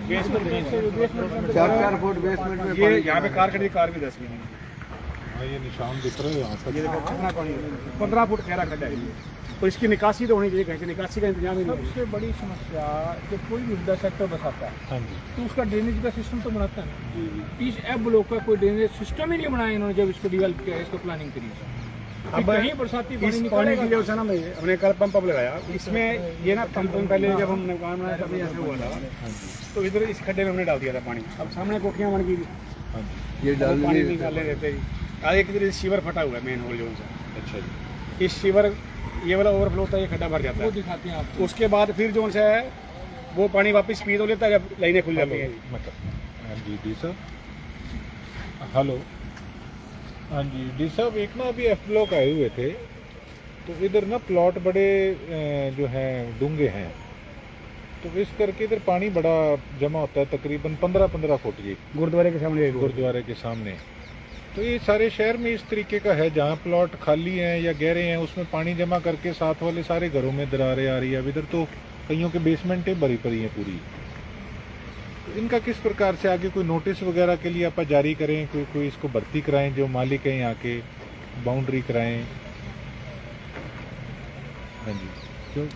Basement 4 foot basement में ये यहाँ पे कार खड़ी, कार भी 10 की नहीं। हाँ, ये निशान दिख रहे हैं यहाँ पर। ये देखो कितना पानी 15 फुट गहरा खड्डा है ये। तो इसकी निकासी तो होनी चाहिए, कहीं से निकासी का इंतजाम ही नहीं है। सबसे बड़ी समस्या जब कोई भी हुड्डा सेक्टर बसाता है हाँ जी, तो उसका ड्रेनेज का सिस्टम तो बनाता है ना। इस एफ ब्लॉक का कोई ड्रेनेज सिस्टम ही नहीं बनाया इन्होंने जब इसको डेवलप किया, इसको प्लानिंग करी। अब कहीं बरसाती इस पानी पानी की निकलेगा। जो है ना, हमने कल पंप लगाया इसमें। ये ना पंप पहले जब हमने मकान बनाया तब ऐसे हुआ था, तो इधर इस खड्डे में हमने डाल दिया था पानी। अब सामने कोठियाँ बन गई, हाँ जी। ये डाल पानी निकाले रहते ही। आज एक इधर सीवर फटा हुआ है, मेन होल जो सा। अच्छा जी, इस सीवर ये वाला ओवरफ्लो होता है, ये खड्डा भर जाता वो है। दिखाते हैं आपको। उसके बाद फिर जो सा है वो पानी वापस पी तो लेता है जब लाइनें खुल जाती है। मतलब हाँ जी डी साहब, हेलो। हाँ जी डी साहब, एक ना अभी एफ ब्लॉक आए हुए थे, तो इधर ना प्लॉट बड़े जो हैं डूंगे हैं, तो इस करके इधर पानी बड़ा जमा होता है, तकरीबन 15-15 फुट जी, गुरुद्वारे के सामने गुरुद्वारे के सामने। तो ये सारे शहर में इस तरीके का है, जहाँ प्लॉट खाली हैं या गहरे हैं उसमें पानी जमा करके साथ वाले सारे घरों में दरारें आ रही है। अब इधर तो कईयों के बेसमेंटें भरी पड़ी हैं पूरी। तो इनका किस प्रकार से आगे कोई नोटिस वगैरह के लिए आप जारी करें, कोई इसको भर्ती कराएं, जो मालिक हैं यहाँ के बाउंड्री कराएं। हाँ जी, क्यों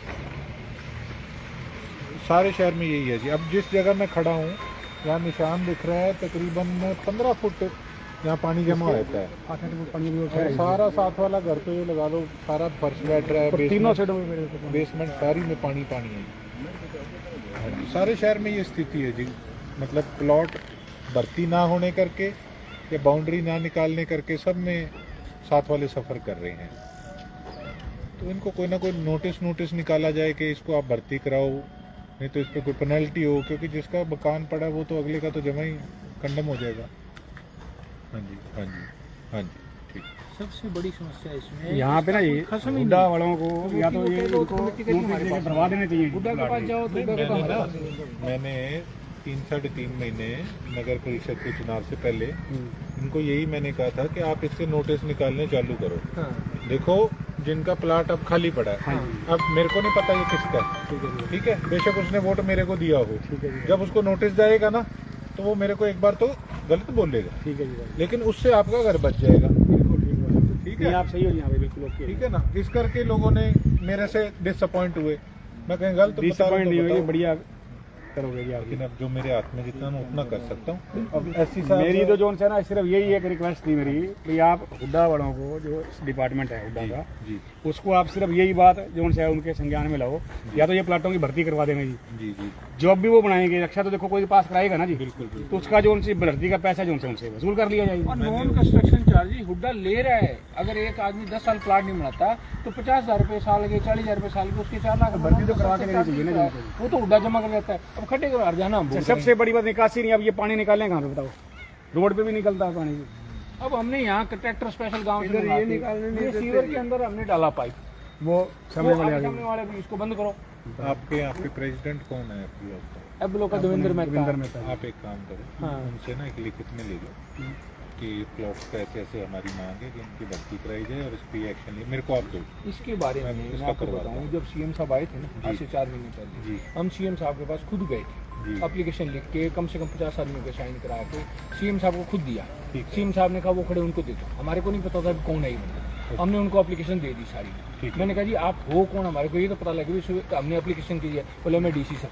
सारे शहर में यही है जी। अब जिस जगह मैं खड़ा हूँ यहाँ निशान दिख रहा है, तकरीबन 15 फुट यहाँ पानी जमा होता है। 8 फुट पानी भी और सारा साथ वाला घर तो ये लगा लो सारा फर्श बैठ रहा है, तीनों बेसमेंट साइडों में बेसमेंट सारी में पानी पानी है। हाँ जी, सारे शहर में ये स्थिति है जी। मतलब प्लॉट भर्ती ना होने करके या बाउंड्री ना निकालने करके सब में साथ वाले सफ़र कर रहे हैं। तो इनको कोई ना कोई नोटिस निकाला जाए कि इसको आप भर्ती कराओ, नहीं तो इस पर कोई पेनल्टी हो, क्योंकि जिसका मकान पड़ा वो तो अगले का तो जमा ही कंडम हो जाएगा। हाँ जी, हाँ जी, हाँ जी, ठीक। सबसे बड़ी समस्या इसमें यहाँ पे ना ये खत्म ही हुड्डा नहीं। वालों को या तो ये इनको नोटिस देके भरवा देने चाहिए। हुड्डा के पास जाओ तो हुड्डा के मैंने ना पास मैंने 3-3.5 महीने नगर परिषद के चुनाव से पहले इनको यही मैंने कहा था कि आप इससे नोटिस निकालने चालू करो। हाँ, देखो जिनका प्लाट अब खाली पड़ा है, अब मेरे को नहीं पता ये किसका है, ठीक है, बेशक उसने वोट मेरे को दिया हो, जब उसको नोटिस जाएगा ना तो वो मेरे को एक बार तो गलत बोलेगा, ठीक है जी, लेकिन उससे आपका घर बच जाएगा। ठीक है, आप सही हो यहाँ पे बिल्कुल ओके। ठीक है ना। इस करके लोगों ने मेरे से डिसअपॉइंट हुए, मैं कहीं गलत बता रहा हूं डिसअपॉइंट नहीं तो होगी, बताओ। बढ़िया करोगे जी आप। लेकिन अब जो मेरे हाथ में जितना मैं उतना कर सकता हूँ। अब एससी साहब मेरी तो जोन से ना सिर्फ यही एक रिक्वेस्ट थी मेरी कि आप हुड्डा वालों को जो डिपार्टमेंट है हुड्डा का, जी उसको आप सिर्फ यही बात जोन से है उनके संज्ञान में लाओ, या तो ये प्लाटों की भर्ती करवा देंगे जी, जी जी, जॉब भी वो बनाएंगे, रक्षा तो देखो कोई पास कराएगा ना जी, बिल्कुल बिल्कुल। तो उसका जो उनसे भर्ती का पैसा जो उनसे उनसे वसूल कर लिया जाएगा। और नॉन कंस्ट्रक्शन चार्ज ही हुड्डा ले रहा है। अगर एक आदमी 10 साल प्लाट नहीं बनाता तो 50,000 रुपये साल के, 40,000 रुपये साल के, उसके 4 लाख भर्ती तो करवा के देनी चाहिए ना जी। वो तो हुड्डा जमा कर लेता है। अब खड्डे के बाहर जाना हम सबसे बड़ी बात निकासी नहीं। अब ये पानी निकालें कहाँ पे बताओ, रोड पे भी निकलता है पानी। अब हमने यहाँ ट्रैक्टर स्पेशल गांव से इधर ये मंगा के, निकालने नहीं ये देते। सीवर के अंदर हमने डाला पाइप, वो सामने वाले आ सामने वाले भी इसको बंद करो। आपके यहाँ पे प्रेसिडेंट कौन है आपकी आपका? अब लोग का देवेंद्र मेहता। में आप एक काम करो, हाँ। उनसे ना एक लिखित में ले लो कि प्लॉट्स का ऐसे ऐसे हमारी मांग है कि इनकी भर्ती कराई जाए और इस पर एक्शन लिए। मेरे को आप दो इसके बारे में मैं मैं इसका आपको करवाता बताऊं, हूँ। जब सीएम साहब आए थे ना जी। आज से 4 महीने पहले, जी हम सीएम साहब के पास खुद गए थे, जी, एप्लीकेशन लिख के कम से कम 50 आदमियों के साइन करा के सीएम साहब को खुद दिया। ठीक है। सीएम साहब ने कहा वो खड़े उनको दे दो। हमारे को नहीं पता था कि कौन है ये बंदा, हमने उनको एप्लीकेशन दे दी सारी। ठीक है। मैंने कहा जी आप हो कौन, हमारे को ये तो पता लगे भी हमने एप्लीकेशन की है। बोले मैं डीसी सर,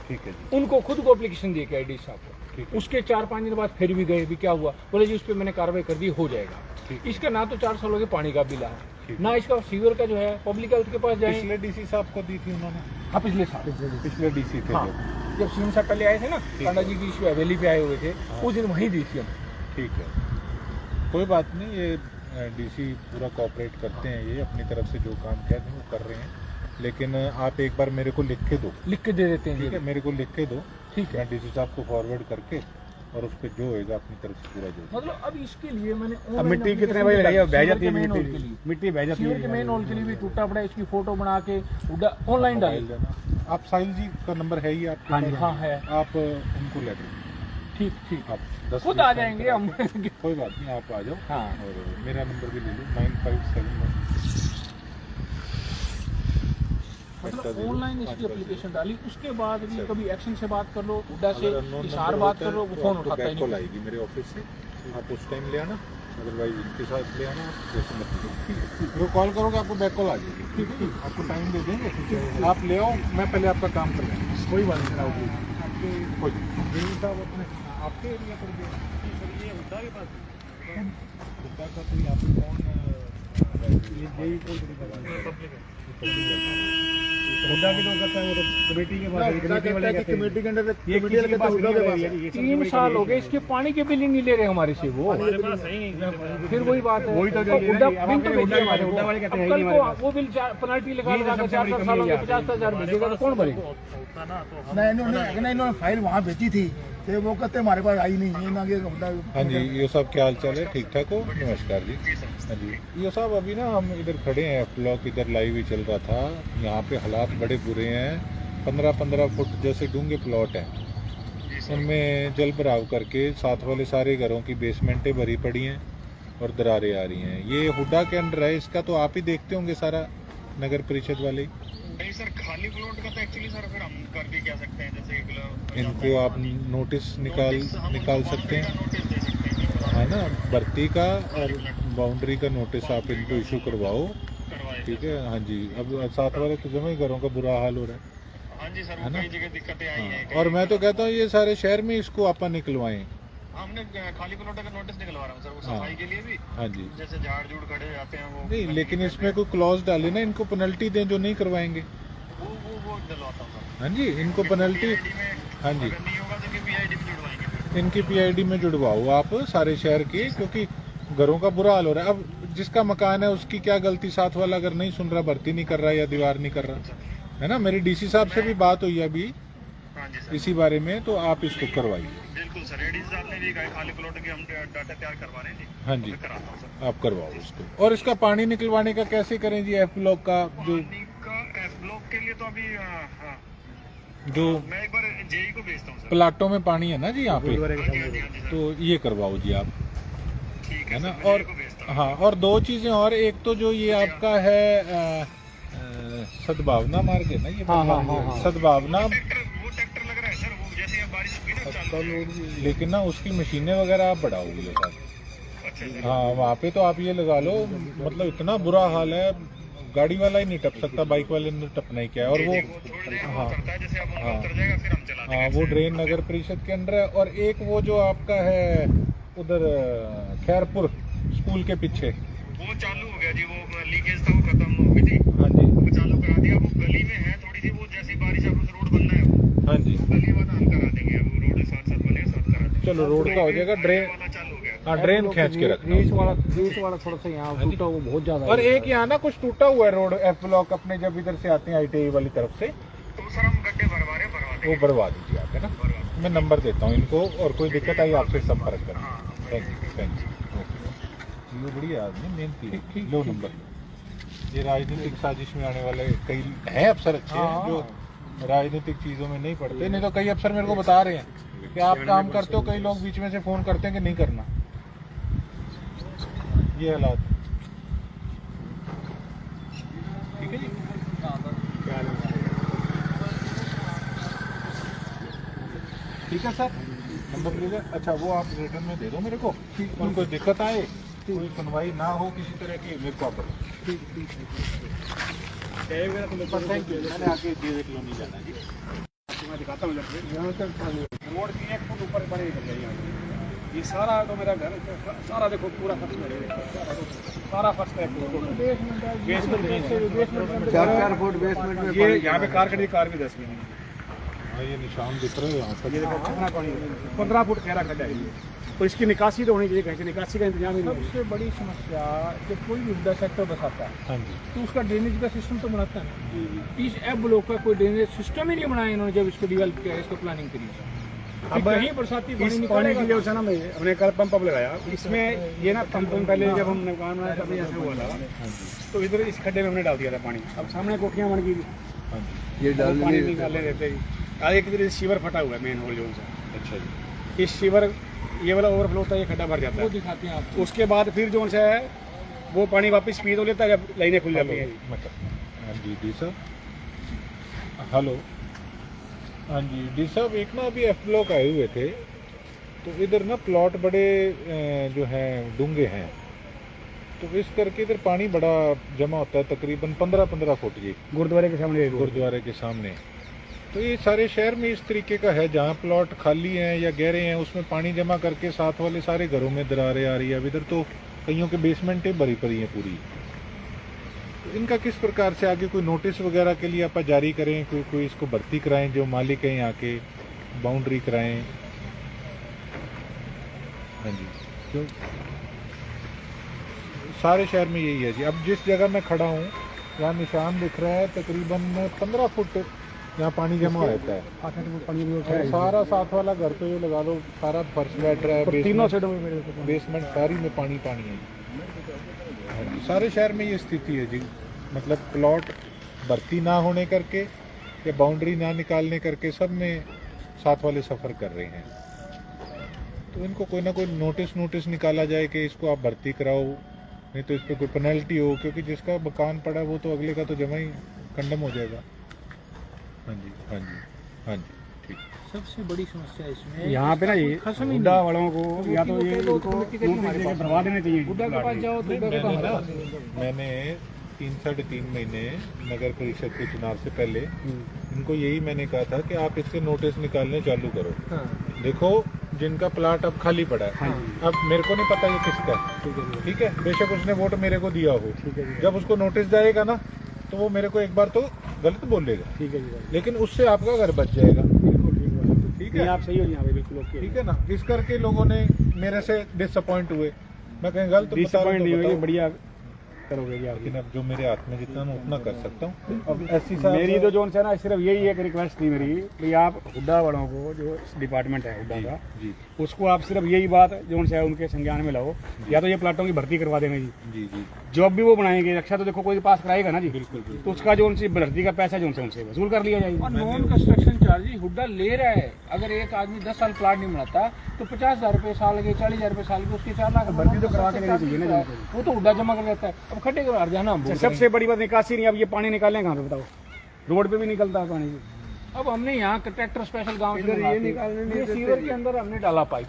ठीक है जी, उनको खुद को एप्लीकेशन दे के आई डी साहब को। ठीक है। उसके 4-5 दिन बाद फिर भी गए, भी क्या हुआ, बोले जी उस पर मैंने कार्रवाई कर दी, हो जाएगा। ठीक है। इसका ना तो 4 साल हो गए पानी का बिल आया, ठीक ना इसका सीवर का जो है पब्लिक हेल्थ के पास जाए। पिछले डीसी साहब को दी थी उन्होंने, हाँ पिछले साल, पिछले डीसी थे हाँ जो। जब सीएम साहब पहले आए थे ना, कांडा जी की इस हवेली पे आए हुए थे, उस दिन वहीं दी थी हम। ठीक है, कोई बात नहीं, ये डीसी पूरा कोऑपरेट करते हैं, ये अपनी तरफ से जो काम कहते हैं वो कर रहे हैं। लेकिन आप एक बार मेरे को लिख के दो, लिख के दे देते हैं। ठीक है, मेरे को लिख के दो, ठीक है। मैं डीसी साहब को फॉरवर्ड करके और उस पर जो होएगा अपनी तरफ से पूरा जो मतलब अब इसके लिए मैंने अब मिट्टी कितने बजे लगाई है, बह जाती है मेन होल के मिट्टी, लिए, मिट्टी बह जाती सीवर के मेन होल के लिए भी टूटा पड़ा है, इसकी फोटो बना के ऑनलाइन डाल मोबाइल देना। आप साहिल जी का नंबर है ही आपके हाँ जी, पास? हाँ है। आप उनको ले दो, ठीक ठीक, आप 10 खुद मिनट आ फोन जाएंगे करा हम। दो। कोई बात नहीं, आप आ जाओ। हाँ और मेरा नंबर भी ले लो 9571। मतलब ऑनलाइन इसकी एप्लीकेशन डाली, उसके बाद भी कभी एक्शन से बात कर लो, हुड्डा से इशार बात कर लो, वो फोन उठाता ही कॉल नहीं। आएगी मेरे ऑफिस से, आप उस टाइम ले आना, अदरवाइज इनके साथ ले आना, जैसे मतलब वो कॉल करोगे आपको बैक कॉल आ जाएगी। ठीक है, आपको टाइम दे देंगे, आप ले आओ, मैं पहले आपका काम कर लूँगा, कोई बात नहीं आओगे आपके कोई साहब अपने आपके एरिया पर भी सर ये हुड्डा के पास हुड्डा का कोई आपको कौन हुड्डा की तो करता है वो तो कमेटी के पास, कमेटी वाले कहते हैं कमेटी के अंडर ये किसी के पास हुड्डा के पास है। 3 साल हो गए, इसके पानी के बिल ही नहीं ले रहे हमारे से वो। फिर वही बात है, वही तो हुड्डा बिल तो हुड्डा भेजिए हमारे हुड्डा वाले कहते हैं कल ही को हमारे पास। वो बिल पेनल्टी लगा लगा के 4 सालों के 50,000 भेजेगा तो कौन भरेगा? ना इन्होंने फाइल वहाँ भेजी थी तो वो कहते हमारे पास आई नहीं है ना कि हाँ जी, ये सब क्या हाल चाल है, ठीक ठाक हो? नमस्कार जी। हाँ जी, ये साहब अभी ना हम इधर खड़े हैं, ब्लॉक इधर लाइव ही चल रहा था, यहाँ पे हालात बड़े बुरे हैं, 15-15 फुट जैसे डूंगे प्लॉट हैं, उनमें जल भराव करके साथ वाले सारे घरों की बेसमेंटें भरी पड़ी हैं और दरारें आ रही हैं। ये हुड्डा के अंडर है, इसका तो आप ही देखते होंगे सारा, नगर परिषद वाले। नहीं सर, खाली प्लॉट का तो एक्चुअली सर फिर हम कर भी क्या सकते हैं, जैसे इनको आप नोटिस निकाल सकते हैं, नोटिस दे सकते हैं, है ना, भर्ती का और बाउंड्री का नोटिस आप इनको इशू करवाओ, करवाए। ठीक है। हाँ जी, अब साथ वाले तो जमा ही घरों का बुरा हाल हो रहा है। हाँ जी सर, है वो ना? कई जगह दिक्कतें आई हैं। और मैं तो कहता हूँ ये सारे शहर में इसको आप निकलवाएं। हमने खाली प्लॉट का नोटिस निकलवा रहा हूँ सर, वो हाँ। सफाई के लिए भी, हाँ जी, जैसे झाड़ झूड़ खड़े जाते हैं वो नहीं लेकिन इसमें कोई क्लॉज डाले ना, इनको पेनल्टी दें जो नहीं करवाएंगे। वो डलवाता हूँ सर। हाँ जी, इनको पेनल्टी, PID में हाँ जी, अगर नहीं होगा तो PID में जुड़वाएंगे फिर। इनकी PID में जुड़वाओ आप सारे शहर की, क्योंकि घरों का बुरा हाल हो रहा है। अब जिसका मकान है उसकी क्या गलती, साथ वाला अगर नहीं सुन रहा, भर्ती नहीं कर रहा या दीवार नहीं कर रहा, है ना। मेरी DC साहब से भी बात हुई है अभी हाँ जी सर, इसी बारे में, तो आप इसको करवाइए। बिल्कुल सर, एडी साहब ने भी कहा खाली प्लॉट के हम डाटा तैयार करवा रहे हैं जी। हाँ जी, मैं कराता हूँ सर। आप करवाओ इसको। और इसका पानी निकलवाने का कैसे करें जी, F ब्लॉक का जो पानी का F ब्लॉक के लिए तो अभी हाँ, जो मैं एक बार JE को भेजता हूँ सर। प्लाटों में पानी है ना जी यहाँ पे, हाँ जी हाँ जी हाँ जी सर, तो ये करवाओ जी आप, ठीक है है ना। सर, मैं और JE को भेजता हूँ। हाँ, और 2 चीजें और, एक तो जो ये आपका है सद्भावना मार्ग है ना, ये सद्भावना, वो ट्रैक्टर लग रहा है सर, वो जैसे अब बारिश होगी ना चालू। लेकिन ना उसकी मशीनें वगैरह आप बढ़ाओगे साहब। अच्छा सर, हाँ, वहाँ पे तो आप ये लगा लो, मतलब इतना बुरा हाल है, गाड़ी वाला ही नहीं टप सकता, बाइक वाले ने टपना ही क्या है। और वो थोड़ी देर हाँ, वो करता है, जैसे अब उनका हाँ। उतर जाएगा फिर हम चला हाँ, देंगे। वो ड्रेन नगर परिषद के अंदर है। और एक वो जो आपका है उधर खैरपुर स्कूल के पीछे, वो चालू हो गया जी, वो लीकेज था वो खत्म हो गई थी, हाँ जी, वो चालू करा दिया। वो गली में है थोड़ी सी, वो जैसे बारिश अब उस रोड बनना है, वो हाँ जी, गली वाला हम करा देंगे, अब वो रोड साथ साथ बने साथ करा देंगे। चलो रोड का हो जाएगा, ड्रेन, वाला चालू हो गया। हाँ ड्रेन खींच के रखना। रेस वाला थोड़ा सा यहाँ टूटा वो बहुत ज्यादा और एक यहाँ ना कुछ टूटा हुआ है रोड, F ब्लॉक अपने जब इधर से आते हैं ITI वाली तरफ से, तो सर हम गड्ढे भरवा रहे हैं, भरवा वो देंगे। भरवा दीजिए आप, है ना। मैं नंबर देता हूँ इनको, और कोई दिक्कत आई आपसे संपर्क करें। Thank you, okay. ये बढ़िया आदमी, मेहनती, लो नंबर। ये राजनीतिक साजिश में आने वाले कई हैं अफसर अच्छे हैं जो राजनीतिक चीज़ों में नहीं पड़ते, नहीं तो कई अफसर मेरे को बता रहे हैं कि आप काम करते हो, कई लोग बीच में से फ़ोन करते हैं कि नहीं करना। ये हालात, ठीक है जी। ठीक है सर, नंबर लीजिए। अच्छा, वो आप रिटर्न में दे दो मेरे को, और कोई दिक्कत आए, कोई सुनवाई ना हो किसी तरह की, मेरे को आप बताओ। Thank you. मैंने आगे देवे कॉलोनी जाना जी, मैं दिखाता हूँ यहाँ तक रोड की 1 फुट ऊपर पानी निकल जाएगा। ये सारा तो मेरा घर सारा देखो, पूरा फर्श में सारा फर्श का बेसमेंट 4 फुट बेसमेंट में ये यहाँ पे कार खड़ी, कार भी 10 में हाँ, ये निशान दिख रहे हैं यहाँ पर। ये देखो कितना पानी 15 फुट गहरा खड्डा है ये। तो इसकी निकासी तो होनी चाहिए, कहीं से निकासी का इंतजाम ही नहीं है। सबसे बड़ी समस्या जब कोई भी हुड्डा सेक्टर बसाता है हाँ जी, तो उसका ड्रेनेज का सिस्टम तो बनाता है। इस F ब्लॉक का कोई ड्रेनेज सिस्टम ही नहीं बनाया इन्होंने जब इसको डेवलप किया, इसको प्लानिंग करी। अब कहीं बरसाती इस पानी पानी निकलेगा की जो है ना, मैं हमने कल पंप लगाया, इसमें ये ना पंप पहले जब हमने मकान बनाया तब ऐसे हुआ था, तो इधर इस खड्डे में हमने डाल दिया था पानी। अब सामने कोठियाँ बन गई थी, हाँ जी। ये डाल पानी निकालने देते ही आगे की तरह शिवर फटा हुआ है मेन होल जो सा। अच्छा जी, इस शिवर ये वाला ओवरफ्लो होता है, ये खड्डा भर जाता वो है। दिखाते हैं आपको। उसके बाद फिर जो सा है वो पानी वापस पी तो लेता है जब लाइनें खुल जाती हैं। मतलब हाँ जी, डी सर। हेलो, हाँ जी डी साहब, एक ना अभी एफ ब्लॉक आए हुए थे, तो इधर ना प्लॉट बड़े जो हैं डूंगे हैं, तो इस करके इधर पानी बड़ा जमा होता है, तकरीबन 15-15 फुट जी गुरुद्वारे के सामने गुरुद्वारे के सामने। तो ये सारे शहर में इस तरीके का है, जहाँ प्लॉट खाली हैं या गहरे हैं उसमें पानी जमा करके साथ वाले सारे घरों में दरारें आ रही है। अब इधर तो कईयों के बेसमेंटें भरी पड़ी हैं पूरी। तो इनका किस प्रकार से आगे कोई नोटिस वगैरह के लिए आप जारी करें, कोई इसको भर्ती कराएं, जो मालिक हैं यहाँ के बाउंड्री कराएं। हाँ जी, क्यों सारे शहर में यही है जी। अब जिस जगह मैं खड़ा हूँ यहाँ निशान दिख रहा है, तकरीबन 15 फुट यहाँ पानी जमा रहता है। और सारा साथ वाला घर पे जो लगा लो, सारा फर्श बैठ रहा है, तीनों साइडों में बेसमेंट सारी में पानी पानी है। हाँ जी, सारे शहर में ये स्थिति है जी। मतलब प्लॉट भर्ती ना होने करके या बाउंड्री ना निकालने करके सब में साथ वाले सफ़र कर रहे हैं। तो इनको कोई ना कोई नोटिस निकाला जाए कि इसको आप भर्ती कराओ, नहीं तो इस पर कोई पेनल्टी हो, क्योंकि जिसका मकान पड़ा वो तो अगले का तो जमा ही कंडम हो जाएगा। हाँ जी, हाँ जी, हाँ जी, ठीक। सबसे बड़ी समस्या इसमें यहाँ पे ना ये खत्म ही हुड्डा नहीं। वालों को या तो ये इनको नोटिस देके भरवा देने चाहिए। हुड्डा के पास जाओ तो हुड्डा के मैंने पास ना मैंने 3-3.5 महीने नगर परिषद के चुनाव से पहले इनको यही मैंने कहा था कि आप इसके नोटिस निकालने चालू करो। देखो जिनका प्लाट अब खाली पड़ा है, अब मेरे को नहीं पता ये किसका है, ठीक है, बेशक उसने वोट मेरे को दिया हो, जब उसको नोटिस जाएगा ना तो वो मेरे को एक बार तो गलत बोलेगा, ठीक है जी, लेकिन उससे आपका घर बच जाएगा। ठीक है, आप सही हो यहाँ पे बिल्कुल ओके। ठीक है ना। इस करके लोगों ने मेरे से डिसअपॉइंट हुए। मैं कहीं गलत बता रहा हूं डिसअपॉइंट नहीं तो होगी, बताओ। बढ़िया करोगे जी आप। लेकिन अब जो मेरे हाथ में जितना मैं उतना कर सकता हूँ। अब ऐसी साहब मेरी तो जोन से ना सिर्फ यही एक रिक्वेस्ट थी मेरी कि आप हुड्डा वालों को, जो डिपार्टमेंट है हुड्डा का, जी उसको आप सिर्फ यही बात जोन से है उनके संज्ञान में लाओ, या तो ये प्लाटों की भर्ती करवा देंगे जी। जी जी जॉब भी वो बनाएंगे, रक्षा तो देखो कोई पास कराएगा ना जी, बिल्कुल बिल्कुल। तो उसका जो उनसे भर्ती का पैसा जो उनसे वसूल कर लिया और जाएगा। नॉन कंस्ट्रक्शन चार्ज ही हुड्डा ले रहा है। अगर एक आदमी 10 साल प्लाट नहीं बनाता तो 50,000 रुपये साल के, 40,000 रुपये साल के, उसके 4 लाख भर्ती तो करवा के देनी चाहिए ना जी। वो तो हुड्डा जमा कर देता है। अब खड्डे को हरजाना हम बोल रहे हैं। सबसे बड़ी बात निकासी नहीं, अब ये पानी निकालें कहाँ पे बताओ, रोड पे भी निकलता है पानी। अब हमने यहाँ ट्रैक्टर स्पेशल गांव से इधर ये मंगा के, निकालने नहीं ये देते। सीवर के अंदर हमने डाला पाइप,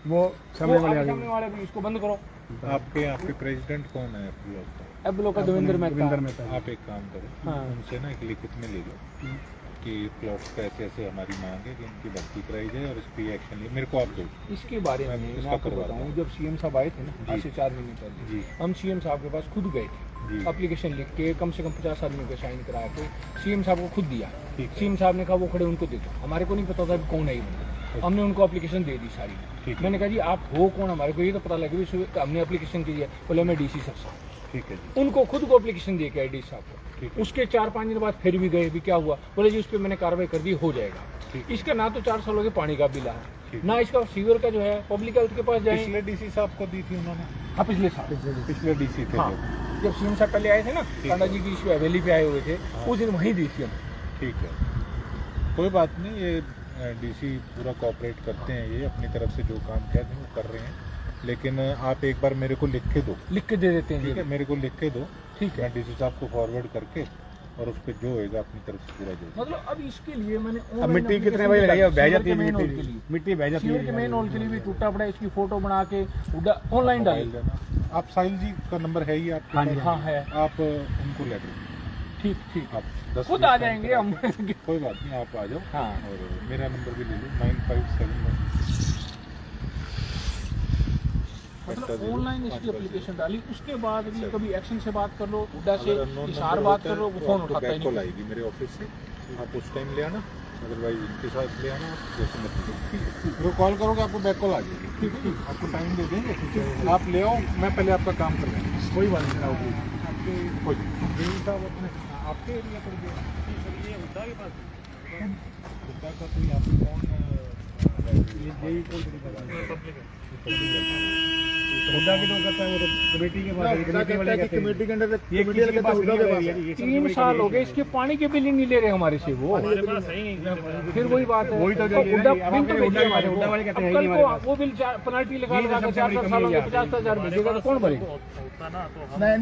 वो सामने वाले आ सामने गए। वाले भी इसको बंद करो। आपके प्रेसिडेंट कौन है ब्लॉक का? अब लोग का देवेंद्र रविंद्र मेहता। मेहता। आप एक काम करो, हाँ। उनसे ना एक लिखित में ले लो कि प्लॉट का ऐसे ऐसे हमारी मांग है कि इनकी भर्ती कराई जाए और इस पर एक्शन ले। मेरे को आप दो। इसके बारे में मैं मैं इसका आपको करवा बताऊं, दूं। जब सीएम साहब आए थे ना जी। आज से 4 महीने पहले, जी हम सीएम साहब के पास खुद गए थे, जी एप्लीकेशन लिख के कम से कम 50 आदमियों के साइन करा के सीएम साहब को खुद दिया। ठीक है। सीएम साहब ने कहा वो खड़े उनको दे दो। हमारे को नहीं पता था कि कौन है ये बंदा। हमने उनको एप्लीकेशन दे दी सारी। ठीक है। मैंने कहा जी आप हो कौन, हमारे को ये तो पता लगे भी हमने एप्लीकेशन की है। बोले मैं डीसी साहब। ठीक है जी, उनको खुद को एप्लीकेशन दे के आई डी साहब ठीक को। है। उसके 4-5 दिन बाद फिर भी गए, भी क्या हुआ, बोले जी उस पर मैंने कार्रवाई कर दी, हो जाएगा। ठीक। इसका ना तो 4 सालों के पानी का बिल है, ठीक। ना इसका सीवर का जो है पब्लिक हेल्थ के पास जाए। पिछले डीसी साहब को दी थी उन्होंने, हाँ पिछले साल पिछले डीसी थे हाँ, जो। जब सीएम साहब पहले आए थे ना, कांडा जी की इस हवेली पे आए हुए थे, उस दिन वहीं दी थी हम। ठीक है, कोई बात नहीं, ये डीसी पूरा कोऑपरेट करते हैं, ये अपनी तरफ से जो काम कहते हैं वो कर रहे हैं, लेकिन आप एक बार मेरे को लिख के दो। लिख के दे देते हैं ठीक जी। है, मेरे को लिख के दो, ठीक है। मैं डीसी साहब को फॉरवर्ड करके और उस पर जो होएगा अपनी तरफ से पूरा जो मतलब अब इसके लिए मैंने अब मिट्टी कितने बजे लगाई है, बह जाती है मिट्टी बह जाती सीवर के मेन होल के लिए भी टूटा पड़ा है, इसकी फोटो बना के ऑनलाइन डाली। मोबाइल देना। आप साहिल जी का नंबर है ही आपके हाँ पास? जी, हाँ है। आप उनको ले दो, ठीक ठीक, आप 10 खुद मिनट आ टाइम जाएंगे करा हम। के। कोई बात नहीं, आप आ जाओ। हाँ। और मेरा नंबर भी ले लो 9571। मतलब ऑनलाइन इसकी एप्लीकेशन डाली, उसके बाद भी सर। कभी एक्शन से बात कर लो, हुड्डा से अगर unknown इशार number बात होता कर है लो, वो तो फोन आपको उठाता बैक ही कॉल नहीं। आएगी मेरे ऑफिस से, आप उस टाइम ले आना, अदरवाइज इनके साथ ले आना। आप जैसे मतलब वो कॉल करोगे आपको बैक कॉल आ जाएगी। ठीक है, आपको टाइम दे देंगे, आप ले आओ, मैं पहले आपका काम कर लूँगा। कोई बात नहीं कराओगे। आपके कोई साहब अपने आपके एरिया पर गए, ये हुड्डा के पास हुड्डा का कोई आपको कौन ये यही कौन सी हुड्डा की तो कहता है वो तो कमेटी के पास हुड्डा कमेटी वाले कहता है कि कहते हैं कमेटी के अंदर ये कमेटी वाले किसी के कहते हैं पास हुड्डा के पास नहीं है। है, ये 3 साल हो गए इसके पानी के बिल ही नहीं ले रहे हमारे से वो। फिर वही बात है, वही तो जो हुड्डा ये बिल तो भेजिए हमारे हुड्डा वाले को। कहते हैं अब ही कल नहीं को हमारे वो बिल पेनल्टी लगा ये लगा के सबसे 4 बड़ी सालों में कमी 50,000 भेजेगा तो कौन भरेगा? ना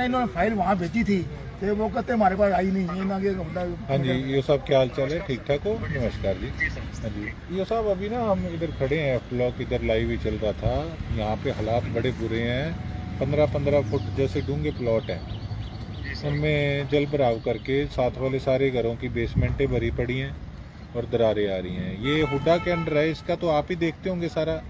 इन्होंने फाइल वहाँ भेजी थी तो वो कहते हमारे पास आई नहीं है ना कि हुड्डा। हाँ जी, ये सब क्या हाल चाल है? ठीक ठाक हो? नमस्कार जी। हाँ जी, ये साहब अभी ना हम इधर खड़े हैं, ब्लॉक इधर लाइव ही चल रहा था। यहाँ पे हालात बड़े बुरे हैं। 15-15 फुट जैसे डूंगे प्लॉट हैं, उनमें जल भराव करके साथ वाले सारे घरों की बेसमेंटें भरी पड़ी हैं और दरारें आ रही हैं। ये हुड्डा के अंडर है, इसका तो आप ही देखते होंगे सारा,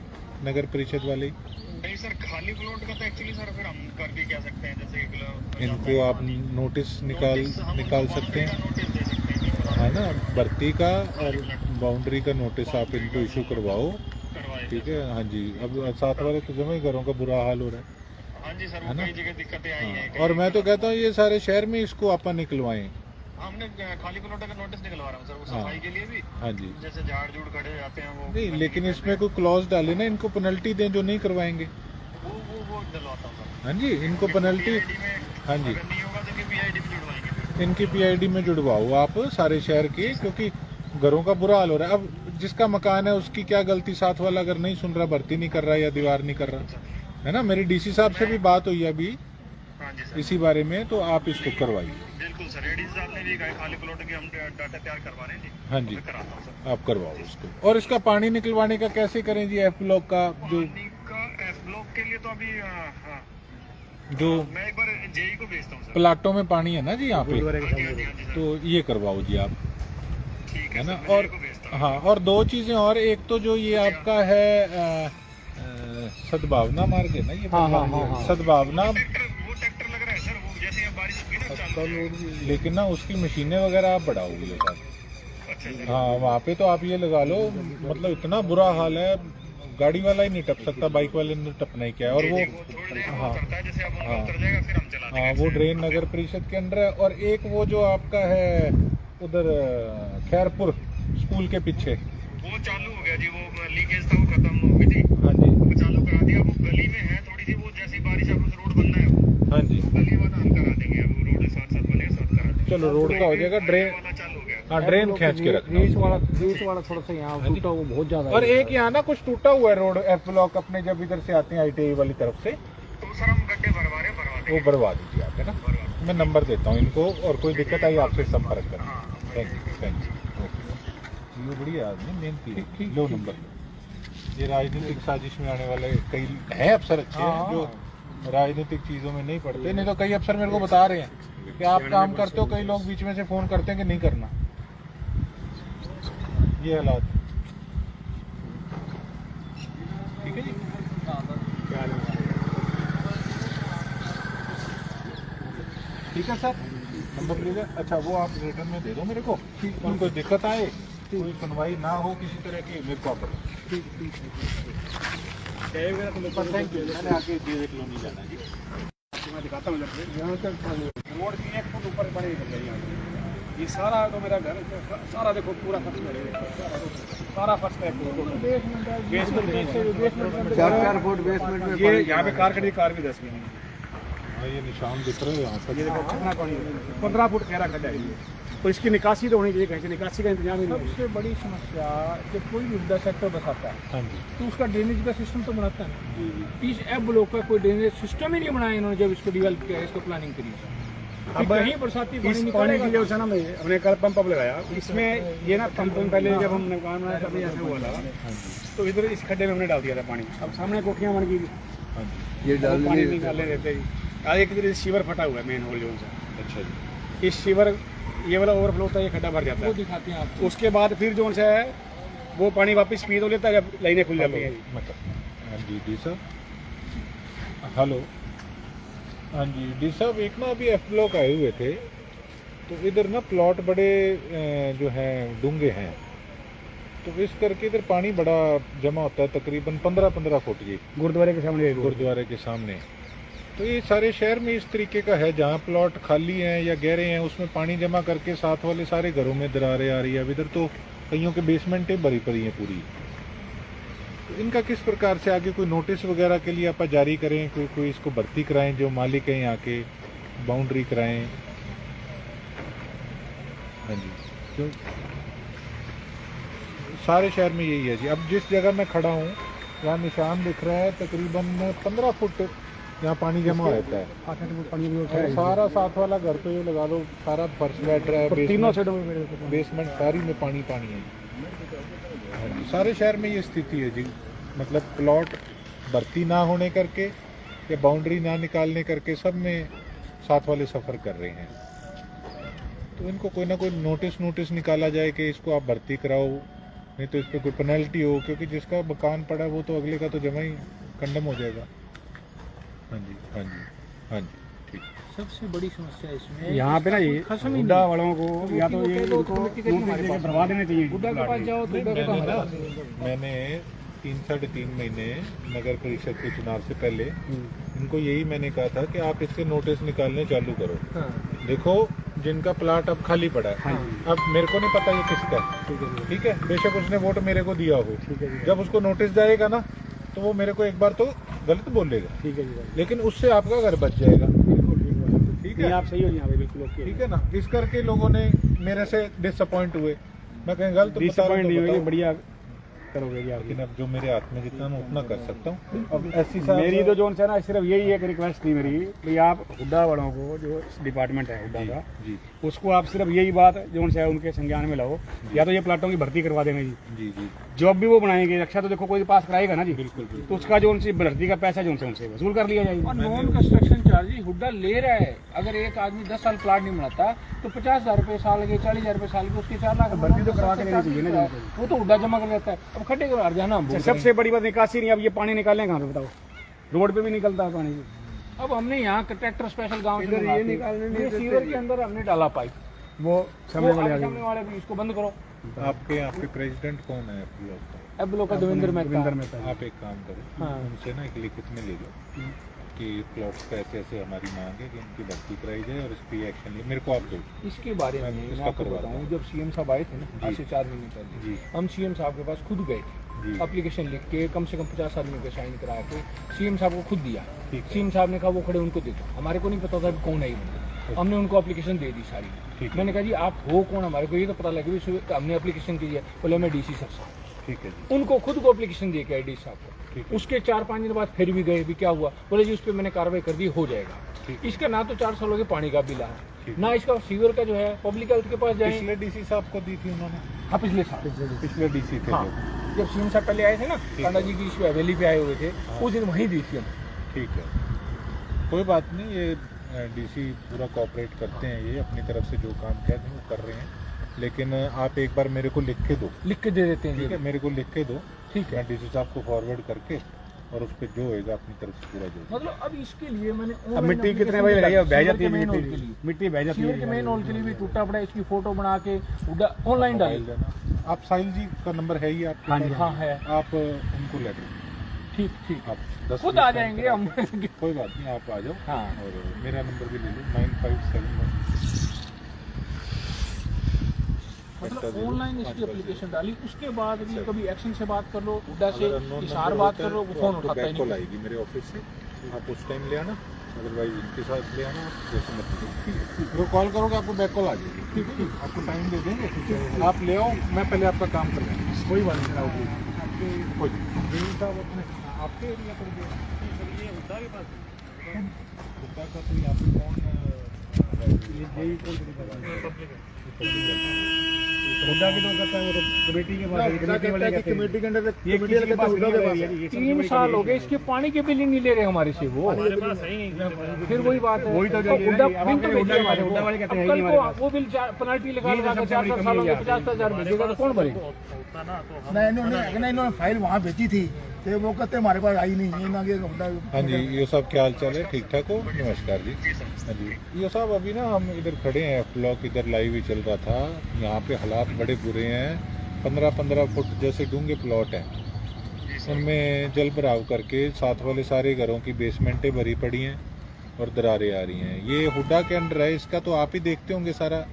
नगर परिषद वाले। नहीं सर, खाली प्लॉट का तो एक्चुअली सर फिर हम कर भी क्या सकते हैं, जैसे इनको आप नोटिस निकाल सकते हैं, नोटिस दे सकते हैं है ना, भर्ती का और बाउंड्री का नोटिस आप इनको इशू करवाओ, करवाए। ठीक है। हाँ जी, अब साथ वाले तो जमा ही घरों का बुरा हाल हो रहा है। हाँ जी सर, है वो ना? कई जगह दिक्कतें आई हैं। हाँ, और मैं तो कहता हूँ ये सारे शहर में इसको आप निकलवाएं। हमने खाली प्लॉट का नोटिस निकलवा रहा हूँ सर, वो हाँ। सफाई के लिए भी, हाँ जी, जैसे झाड़ झूड़ खड़े जाते हैं वो नहीं लेकिन इसमें कोई क्लॉज डाले ना, इनको पेनल्टी दें जो नहीं करवाएंगे। वो डलवाता हूँ सर। हाँ जी, इनको पेनल्टी, PID में हाँ जी, अगर नहीं होगा तो PID में जुड़वाएंगे फिर। इनकी PID में जुड़वाओ आप सारे शहर की, क्योंकि घरों का बुरा हाल हो रहा है। अब जिसका मकान है उसकी क्या गलती, साथ वाला अगर नहीं सुन रहा, भर्ती नहीं कर रहा या दीवार नहीं कर रहा, है ना। मेरी DC साहब से भी बात हुई है अभी हाँ जी सर, इसी बारे में, तो आप इसको करवाइए। बिल्कुल सर। AD साहब ने भी कहा खाली प्लॉट के हम डाटा तैयार करवा रहे हैं जी। हाँ जी, मैं कराता हूँ सर। आप करवाओ इसको। और इसका पानी निकलवाने का कैसे करें जी? F ब्लॉक का जो पानी का F ब्लॉक के लिए तो अभी हाँ, जो मैं एक बार जेई को भेजता हूँ सर। प्लाटों में पानी है ना जी यहाँ पे, गुरुद्वारे के हाँ जी सामने हाँ जी सर, तो ये करवाओ जी आप, ठीक है है ना। सर, मैं और जेई को भेजता हूँ। हाँ, और 2 चीजें और, एक तो जो ये आपका है सद्भावना मार्ग है ना, ये सद्भावना, वो ट्रैक्टर लग रहा है सर, वो जैसे यहाँ बारिश होगी ना चालू हो जाएगा। लेकिन ना उसकी मशीनें वगैरह आप बढ़ाओगे सर। अच्छा सर, हाँ, वहाँ पे तो आप ये लगा लो, मतलब इतना बुरा हाल है, गाड़ी वाला ही नहीं टप सकता, बाइक वाले ने टपना ही क्या है। और वो वो थोड़ी देर हाँ उतरता है, जैसे अब हाँ। उतर जाएगा फिर हम चला हाँ, वो ड्रेन नगर परिषद के अंदर है। और एक वो जो आपका है उधर खैरपुर स्कूल के पीछे, वो चालू हो गया जी, वो लीकेज था वो खत्म हो गई थी, हाँ जी, वो चालू करा दिया। वो गली में है थोड़ी सी, वो जैसी बारिश अब रोड बनना है वो हाँ जी, गली वाला हम करा देंगे। अब वो रोड साथ साथ बनेगा, साथ करा देंगे। चलो रोड का हो जाएगा। ड्रेन, वाला चालू हो गया। हाँ, ड्रेन खींच के रखना। रेत वाला थोड़ा सा यहाँ टूटा वो बहुत ज्यादा और एक यहाँ ना कुछ टूटा हुआ है रोड, F ब्लॉक अपने जब इधर से आते हैं ITI वाली तरफ से, तो सर हम गड्ढे भरवा रहे हैं, भरवा वो देंगे। भरवा दीजिए आप, है ना। मैं नंबर देता हूँ इनको, और कोई दिक्कत आई आपसे संपर्क करें। Thank you. ओके, ये बढ़िया आदमी, मेहनती, लो नंबर। ये राजनीतिक साजिश में आने वाले कई हैं अफसर अच्छे हैं जो राजनीतिक चीज़ों में नहीं पड़ते, नहीं तो कई अफसर मेरे को बता रहे हैं कि आप काम करते हो, कई लोग बीच में से फ़ोन करते हैं कि नहीं करना। ये हालात, ठीक है जी। ठीक है सर, नंबर लीजिए। अच्छा, वो आप रिटर्न में दे दो मेरे को, उनको दिक्कत आए, कोई सुनवाई ना हो किसी तरह की, मेरे को आप थैंक यू। मैंने आगे कॉलोनी जाना है जी। मैं दिखाता हूँ इधर से, यहाँ तक पानी रोड की 1 फुट ऊपर पानी निकल गया यहाँ से। ये सारा तो मेरा घर सारा देखो पूरा फर्श में सारा फर्श है, बेसमेंट 4 फुट बेसमेंट में ये यहाँ पे कार खड़ी, कार भी 10 की नहीं। हाँ, ये निशान दिख रहे हैं यहाँ ये पर। देखो कितना पानी है, 15 फुट गहरा खड्डा है ये। तो इसकी निकासी तो होनी चाहिए, कहीं से निकासी का इंतजाम ही नहीं है। सबसे बड़ी समस्या जब कोई हुड्डा सेक्टर बसाता है हाँ जी, तो उसका ड्रेनेज का सिस्टम तो बनाता है। इस F ब्लॉक का कोई ड्रेनेज सिस्टम ही नहीं बनाया इन्होंने जब इसको डेवलप किया, इसको प्लानिंग करी। अब कहीं बरसाती पानी इस निकलेगा पानी की जो है ना, मैं हमने कल पंप लगाया, इसमें ये ना पंप पहले जब हमने मकान बनाया तभी ऐसे हुआ था, तो इधर इस खड्डे में हमने डाल दिया था पानी। अब सामने कोठियाँ बन गई, हाँ जी, ये डाल पानी निकालने देते ही। आज एक इधर सीवर फटा हुआ है, मेन होल जो सा, अच्छा जी, इस सीवर ये वाला ओवरफ्लो होता है, ये खड्डा भर जाता वो है। दिखाते हैं आपको। उसके बाद फिर जो सा है वो पानी वापस पी तो लेता है जब लाइनें खुल जाती हैं। मतलब हाँ जी, डी साहब, हेलो। हाँ जी, डी साहब, एक ना अभी F ब्लॉक आए हुए थे, तो इधर ना प्लॉट बड़े जो हैं डूंगे हैं, तो इस करके इधर पानी बड़ा जमा होता है, तकरीबन 15-15 फुट जी, गुरुद्वारे के सामने गुरुद्वारे के सामने। तो ये सारे शहर में इस तरीके का है, जहाँ प्लॉट खाली हैं या गहरे हैं उसमें पानी जमा करके साथ वाले सारे घरों में दरारें आ रही है। अब इधर तो कईयों के बेसमेंटें भरी पड़ी हैं पूरी, तो इनका किस प्रकार से आगे कोई नोटिस वगैरह के लिए आप जारी करें, कोई इसको भर्ती कराएं, जो मालिक हैं यहाँ के बाउंड्री कराएं। हाँ जी, क्यों सारे शहर में यही है जी। अब जिस जगह मैं खड़ा हूँ यहाँ निशान दिख रहा है, तकरीबन 15 फुट यहाँ पानी जमा रहता है। और सारा साथ वाला घर तो ये लगा लो सारा फर्श बैठ रहा है, बेसमेंट सारी में पानी पानी है। हाँ जी, सारे शहर में ये स्थिति है जी। मतलब प्लॉट भर्ती ना होने करके या बाउंड्री ना निकालने करके सब में साथ वाले सफ़र कर रहे हैं। तो इनको कोई ना कोई नोटिस निकाला जाए कि इसको आप भर्ती कराओ, नहीं तो इस पर कोई पेनल्टी हो, क्योंकि जिसका मकान पड़ा वो तो अगले का तो जमा ही कंडम हो जाएगा। हाँ जी, हाँ जी, हाँ जी, ठीक। सबसे बड़ी समस्या इसमें यहाँ पे ना ये हुड्डा वालों को या तो ये इनको नोटिस देके भरवा देने चाहिए। हुड्डा के पास जाओ तो मैंने 3-3.5 महीने नगर परिषद के चुनाव से पहले इनको यही मैंने कहा था कि आप इसके नोटिस निकालने चालू करो। देखो जिनका प्लाट अब खाली पड़ा है, अब मेरे को नहीं पता ये किसका है, ठीक है, बेशक उसने वोट मेरे को दिया हो, जब उसको नोटिस जाएगा ना तो वो मेरे को एक बार तो गलत बोलेगा, ठीक है जी, लेकिन उससे आपका घर बच जाएगा। ठीक है, आप सही हो यहाँ पे बिल्कुल, ठीक है ना। इस करके लोगों ने मेरे से डिसअपॉइंट हुए। मैं कहीं गलत डिसअपॉइंट नहीं होगी, बताऊं, बढ़िया करोगे जी आप। लेकिन अब जो मेरे हाथ में जितना मैं उतना कर सकता हूँ। अब ऐसी साहब मेरी तो जोन से ना सिर्फ यही एक रिक्वेस्ट थी मेरी, भाई आप हुड्डा वालों को जो डिपार्टमेंट है हुड्डा का, जी उसको आप सिर्फ यही बात जोन से है उनके संज्ञान में लाओ, या तो ये प्लाटों की भर्ती करवा देंगे जी। जी जी, जॉब भी वो बनाएंगे, रक्षा तो देखो कोई पास कराएगा ना जी, बिल्कुल बिल्कुल। तो उसका जो उनसे भर्ती का पैसा जो उनसे वसूल कर लिया जाएगा। और नॉन कंस्ट्रक्शन चार्ज ही हुड्डा ले रहा है। अगर एक आदमी 10 साल प्लाट नहीं बनाता तो 50,000 रुपये साल के, 40,000 रुपये साल के, उसके 4 लाख भर्ती तो करवा के देनी चाहिए ना जी। वो तो हुड्डा जमा कर लेता है। अब खड्डे करवा जाना हम बोल रहे हैं। सबसे बड़ी बात निकासी नहीं, अब ये पानी निकालें कहाँ पे बताओ, रोड पे भी निकलता है पानी। अब हमने यहाँ ट्रैक्टर स्पेशल गांव से इधर ये मंगाते, निकालने नहीं देते। सीवर के अंदर हमने डाला पाइप, वो सामने वाले आ सामने वाले भी इसको बंद करो। आपके यहाँ पे प्रेसिडेंट कौन है आप लोग का? अब लोग का देवेंद्र मेहता। आप एक काम करो, हाँ। उनसे ना एक लिखित में ले लो कि प्लॉट्स का ऐसे ऐसे हमारी मांग है कि इनकी भर्ती कराई जाए और इस पर एक्शन ले। मेरे को आप दो इसके बारे में इसका मैं आपको करवाता बताऊं, हूँ। जब सीएम साहब आए थे ना जी। आज से 4 महीने पहले, जी हम सीएम साहब के पास खुद गए जी। थे, एप्लीकेशन लिख के कम से कम 50 आदमियों के साइन करा के सीएम साहब को खुद दिया। ठीक है। सीएम साहब ने कहा वो खड़े उनको दे दो, हमारे को नहीं पता था कि कौन है ये बंदा। हमने उनको एप्लीकेशन दे दी सारी। ठीक है। मैंने कहा जी आप हो कौन, हमारे को ये तो पता लगे भी हमने एप्लीकेशन की है। बोले मैं डीसी साहब। ठीक है जी, उनको खुद को एप्लीकेशन दे के आई डी साहब ठीक को। है। उसके 4-5 दिन बाद फिर भी गए, भी क्या हुआ, बोले जी उस पर मैंने कार्रवाई कर दी, हो जाएगा। ठीक। इसका ना तो 4 सालों के पानी का बिल है, ठीक। ना इसका सीवर का जो है पब्लिक हेल्थ के पास जाए। पिछले डीसी साहब को दी थी उन्होंने, हाँ पिछले साल पिछले डीसी थे हाँ, जो। जब सीएम साहब पहले आए थे ना, कांडा जी की इस हवेली पे आए हुए थे, उस दिन वहीं दी थी हम। ठीक है, कोई बात नहीं, ये डीसी पूरा कोऑपरेट करते हैं, ये अपनी तरफ से जो काम कहते हैं वो कर रहे हैं। लेकिन आप एक बार मेरे को लिख के दो, लिख के दे देते हैं ठीक है, जी। मेरे को लिख के दो, ठीक है। मैं डीसी साहब को फॉरवर्ड करके और उस पर जो होएगा अपनी तरफ से पूरा जो होगा। मतलब अब इसके लिए मैंने अब मिट्टी कितने बजे लगाई है, बह जाती है मेन होल मिट्टी, के लिए, मिट्टी बह जाती सीवर के मेन होल के लिए भी टूटा पड़ा है, इसकी फोटो बना के ऑनलाइन डाली। मोबाइल देना। आप साहिल जी का नंबर है ही आपके हाँ जी, पास? हाँ है। आप उनको ले लो, ठीक ठीक, आप 10 खुद मिनट आ में जाएंगे करा हम। दो। कोई बात नहीं, आप आ जाओ। हाँ। और मेरा नंबर भी ले लो 9571। मतलब ऑनलाइन इसकी एप्लीकेशन डाली, उसके बाद भी कभी एक्शन से बात कर लो, हुड्डा से इशार बात कर लो, वो फोन उठाता ही कॉल नहीं। आएगी मेरे ऑफिस से, आप उस टाइम ले आना, अदरवाइज इनके साथ ले आना। जैसे मतलब वो कॉल करोगे आपको बैक कॉल आ जाएगी, ठीक है, आपको टाइम दे देंगे, आप ले आओ, मैं पहले आपका काम कर लूँगा। कोई बात नहीं कराओ प्लीज। आपके कोई साहब अपने आपके एरिया पर गए, ये हुड्डा के पास हुड्डा का तो यहाँ पे कौन यही हुड्डा की तो करता है, वो तो कमेटी के पास है, कमेटी वाले कहते हैं कमेटी के अंडर ये कमेटी किसी वाले के पास कहते हैं हुड्डा के नहीं पास है, ये सबसे 3 बड़ी साल हो कमेटी गए है। इसके पानी के बिल ही नहीं ले रहे हमारे से वो। फिर वही बात है, वही तो जो हुड्डा ये बिल तो हुड्डा भेजिए हमारे हुड्डा को। वाले कहते अब हैं कल नहीं को हमारे पास। वो बिल पेनल्टी लगा ये लगा सबसे 4 बड़ी सालों कमी के है। 50,000 भेजेगा तो कौन भरेगा? ना इन्होंने फाइल वहाँ भेजी थी तो वो कहते हमारे पास आई नहीं है ना कि हुड्डा। हाँ जी, ये सब क्या हाल चाल है, ठीक ठाक हो? नमस्कार जी। हाँ जी, ये सब अभी ना हम इधर खड़े हैं, ब्लॉक इधर लाइव ही चल रहा था। यहाँ पे हालात बड़े बुरे हैं, 15-15 फुट जैसे डूंगे प्लॉट हैं, उनमें जल भराव करके साथ वाले सारे घरों की बेसमेंटें भरी पड़ी हैं और दरारें आ रही हैं। ये हुड्डा के अंडर है, इसका तो आप ही देखते होंगे सारा,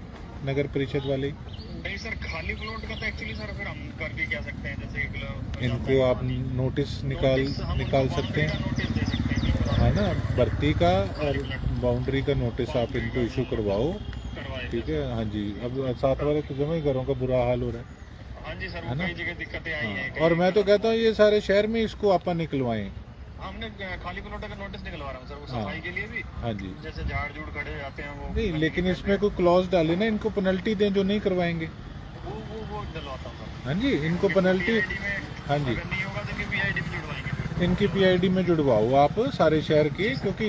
नगर परिषद वाले। नहीं सर, खाली खाली प्लॉट का तो एक्चुअली सर फिर हम कर भी क्या सकते हैं, जैसे इनको आप नोटिस निकाल सकते हैं, नोटिस दे सकते हैं है ना, भर्ती का और बाउंड्री का नोटिस आप इनको इशू करवाओ, करवाए। ठीक है। हाँ जी, अब साथ वाले तो जमा ही घरों का बुरा हाल हो रहा है। हाँ जी सर, है वो ना? कई जगह दिक्कतें आई हैं। हाँ, और मैं तो कहता हूँ ये सारे शहर में इसको आपा निकलवाएं। हमने खाली प्लॉट का नोटिस निकलवा रहा हूँ सर, वो हाँ। सफाई के लिए भी, हाँ जी, जैसे झाड़ झूड़ खड़े जाते हैं वो नहीं लेकिन इसमें कोई क्लॉज डाले ना, इनको पेनल्टी दें जो नहीं करवाएंगे। वो डलवाता हूँ सर। हाँ जी, इनको पेनल्टी, PID में हाँ जी, अगर नहीं होगा तो इनकी PID में जुड़वाएंगे। इनकी PID में जुड़वाओ आप सारे शहर की, क्योंकि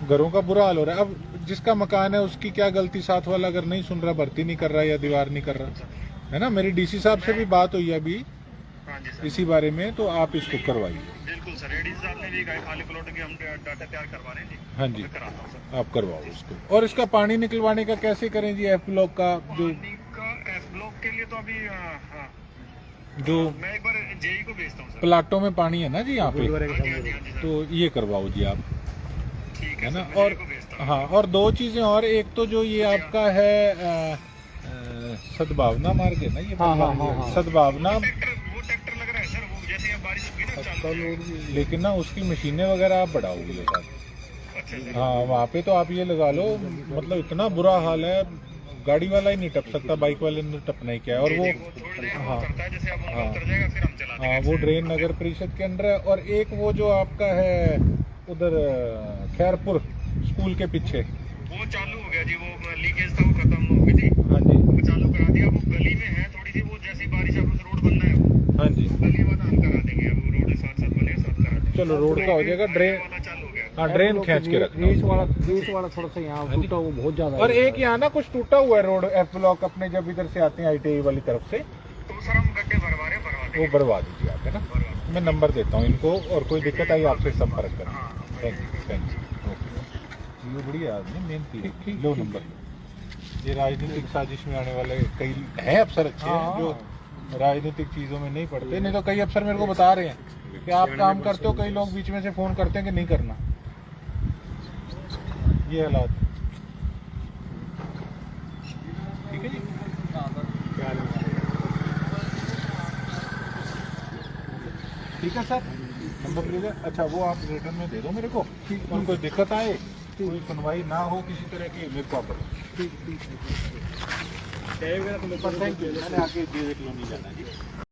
घरों का बुरा हाल हो रहा है। अब जिसका मकान है उसकी क्या गलती, साथ वाला अगर नहीं सुन रहा, भर्ती नहीं कर रहा या दीवार नहीं कर रहा, है ना। मेरी DC साहब से भी बात हुई है अभी हाँ जी सर, इसी बारे में, तो आप इसको करवाइए। बिल्कुल सर। एडी साहब ने भी कहा खाली प्लॉट की हम डाटा तैयार करवा रहे हैं जी। हाँ जी, मैं कराता हूँ सर। आप करवाओ इसको। और इसका पानी निकलवाने का कैसे करें जी, F ब्लॉक का जो पानी का F ब्लॉक के लिए तो अभी हाँ, जो मैं एक बार JE को भेजता हूँ सर। प्लाटों में पानी है ना जी यहाँ पे, हाँ जी हाँ जी हाँ जी सर, तो ये करवाओ जी आप, ठीक है है ना। सर, मैं और JE को भेजता हूँ। हाँ, और दो चीजें और, एक तो जो ये आपका है सद्भावना मार्ग है ना, ये सद्भावना, वो ट्रैक्टर लग रहा है सर, वो जैसे अब बारिश होगी ना चालू। लेकिन ना उसकी मशीनें वगैरह आप बढ़ाओगे ये साथ। अच्छा सर, हाँ, वहाँ पे तो आप ये लगा लो, मतलब इतना बुरा हाल है, गाड़ी वाला ही नहीं टप सकता, बाइक वाले ने टपना ही क्या है। और वो थोड़ी देर हाँ, करता है, जैसे अब हाँ, उतर जाएगा फिर हम चला हाँ, वो ड्रेन नगर परिषद के अंडर है। और एक वो जो आपका है उधर खैरपुर स्कूल के पीछे, वो चालू हो गया जी, वो लीकेज था वो खत्म हो गई थी, हाँ जी, वो चालू करा दिया। वो गली में है थोड़ी सी, वो जैसे ही बारिश अब उस रोड बनना है वो हाँ जी, गली वाला हम करा देंगे। अब वो रोड साथ साथ बने साथ करा देंगे। चलो रोड का हो जाएगा, ड्रेन, वाला चालू हो गया। हाँ ड्रेन खींच के रखना। बीच वाला थोड़ा सा यहाँ टूटा हुआ बहुत ज्यादा और एक यहाँ ना कुछ टूटा हुआ है रोड, F ब्लॉक अपने जब इधर से आते हैं ITI वाली तरफ से, तो सर हम गड्ढे भरवा रहे हैं, भरवा वो देंगे। भरवा दीजिए आप, है ना। मैं नंबर देता हूँ इनको, और कोई दिक्कत आई आपसे संपर्क करें। Thank you, okay. ये बढ़िया आदमी, मेहनती, लो नंबर। ये राजनीतिक साजिश में आने वाले कई हैं अफसर अच्छे हैं जो राजनीतिक चीज़ों में नहीं पड़ते, नहीं तो कई अफसर मेरे को बता रहे हैं कि आप काम करते हो, कई लोग बीच में से फ़ोन करते हैं कि नहीं करना, ये हालात। ठीक है जी, ठीक है सर, नंबर लीजिए। अच्छा, वो आप रिटर्न में दे दो मेरे को, उनको दिक्कत आए, कोई सुनवाई ना हो किसी तरह की, मेरे को आप थैंक यू। मैंने आके JJ कॉलोनी जाना है जी।